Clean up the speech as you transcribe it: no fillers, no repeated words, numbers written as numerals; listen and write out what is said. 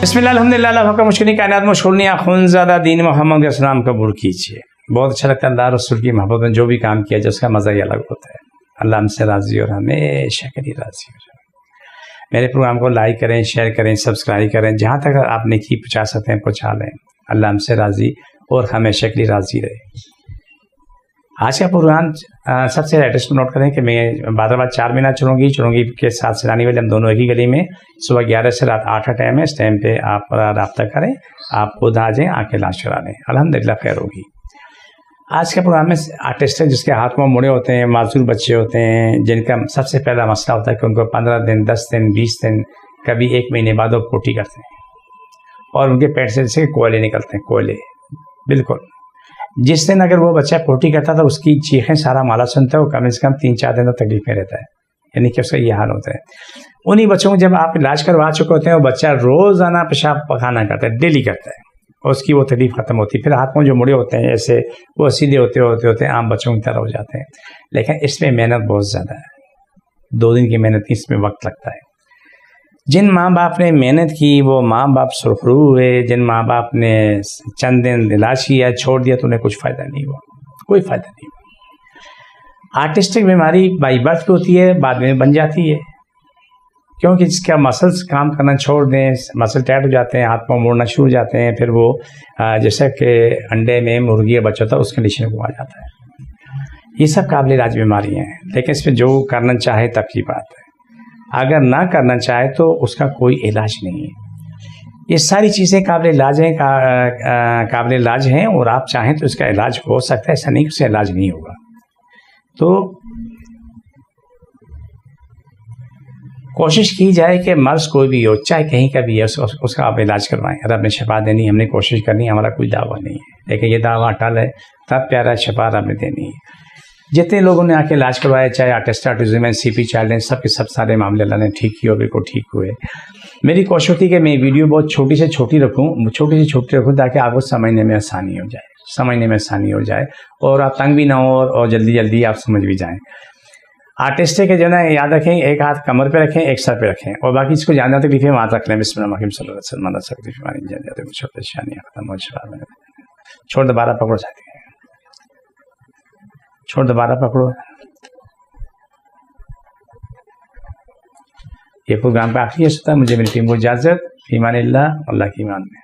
बिस्मिल्लाह अल्हम्दुलिल्लाह मुश्किल कायनात मशहूरनी खुनज़ादा दीन मोहम्मद के सलाम कबूल कीजिए। बहुत अच्छा लगता है अल्लाह रसूल की मोहब्बत में जो भी काम किया जाए उसका मज़ा ही अलग होता है। अल्लाह हमसे राज़ी और हमेशा के लिए राज़ी हो जाए। मेरे प्रोग्राम को लाइक करें, शेयर करें, सब्सक्राइब करें, जहाँ तक आप नेकी पहुँचा सकते हैं पहुँचा लें। अल्लाह हमसे राज़ी और हमेशा के लिए राज़ी रहे। आज का प्रोग्राम सबसे लेटेस्ट नोट करें कि मैं बादराबाद 4 महीना चुरूंगी के साथ सिलानी वाले हम दोनों एक ही गली में, सुबह 11 से रात 8 का टाइम है। इस टाइम पे आप रब्ता करें, आप खुद आ जाएँ, आके इलाज करा लें, अल्हम्दुलिल्लाह खैर होगी। आज के प्रोग्राम में आर्टिस्ट है जिसके हाथ में मुड़े होते हैं, माजूर बच्चे होते हैं, जिनका सबसे पहला मसला होता है कि उनको 15 दिन, 10 दिन, 20 दिन, कभी 1 महीने बाद वो पोटी करते हैं और उनके पेट से जैसे कोयले निकलते हैं, कोयले बिल्कुल। जिस दिन अगर वो बच्चा पोटी करता था उसकी चीखें सारा माला सुनता है, वो कम से कम 3-4 दिन तक तकलीफ में रहता है, यानी कि उसका ये हाल होता है। उन्हीं बच्चों को जब आप इलाज करवा चुके होते हैं वो बच्चा रोज़ाना पेशाब पखाना करता है, डेली करता है, और उसकी वो तकलीफ ख़त्म होती है। फिर हाथ में जो मुड़े होते हैं ऐसे वो सीधे होते होते होते आम बच्चों की तरह हो जाते हैं। लेकिन इसमें मेहनत बहुत ज़्यादा है, 2 दिन की मेहनत की इसमें वक्त लगता है। जिन माँ बाप ने मेहनत की वो माँ बाप सुरखरू हुए। जिन माँ बाप ने चंद दिन इलाज किया छोड़ दिया तो उन्हें कुछ फ़ायदा नहीं हुआ, कोई फ़ायदा नहीं हुआ। आर्टिस्टिक बीमारी बाई बर्थ होती है, बाद में बन जाती है, क्योंकि जिसका मसल्स काम करना छोड़ दें, मसल टाइट हो जाते हैं, हाथ पाँव मोड़ना शुरू हो जाते हैं, फिर वो जैसा कि अंडे में मुर्गी या बच्चा होता है उस कंडीशन को आ जाता है। ये सब काबिल इलाज बीमारियाँ हैं, लेकिन इसमें जो करना चाहे तब की बात है। अगर ना करना चाहे तो उसका कोई इलाज नहीं है। ये सारी चीज़ें काबिल इलाज हैं, काबिल इलाज हैं, और आप चाहें तो इसका इलाज हो सकता है, ऐसा नहीं कि उसका इलाज नहीं होगा। तो कोशिश की जाए कि मर्ज कोई भी हो, चाहे कहीं का भी है, उसका आप इलाज करवाएं। रब ने शफा देनी, हमने कोशिश करनी, हमारा कोई दावा नहीं है, लेकिन ये दावा अटल है, तब प्यारा शफा रब ने देनी है। जितने लोगों ने आके इलाज करवाया, चाहे ऑटिज्म है, CP चाइल्ड है, सब के सब सारे मामले अल्लाह ने ठीक किए और बिल्कुल ठीक हुए। मेरी कोशिश थी कि मैं वीडियो बहुत छोटी से छोटी रखूँ ताकि आपको समझने में आसानी हो जाए और आप तंग भी ना हो और जल्दी जल्दी आप समझ भी जाएँ। आर्टिस्ट के जो है याद रखें, एक हाथ कमर पे रखें, एक सर पे रखें, और बाकी इसको जानना तकलीफें वहाँ रख लें। छोड़ दोबारा पकड़ो, छोड़ दोबारा पकड़ो। ये प्रोग्राम पे आखिरी होता है। मुझे मेरी टीम को इजाज़त, ईमान अल्लाह की ईमान में।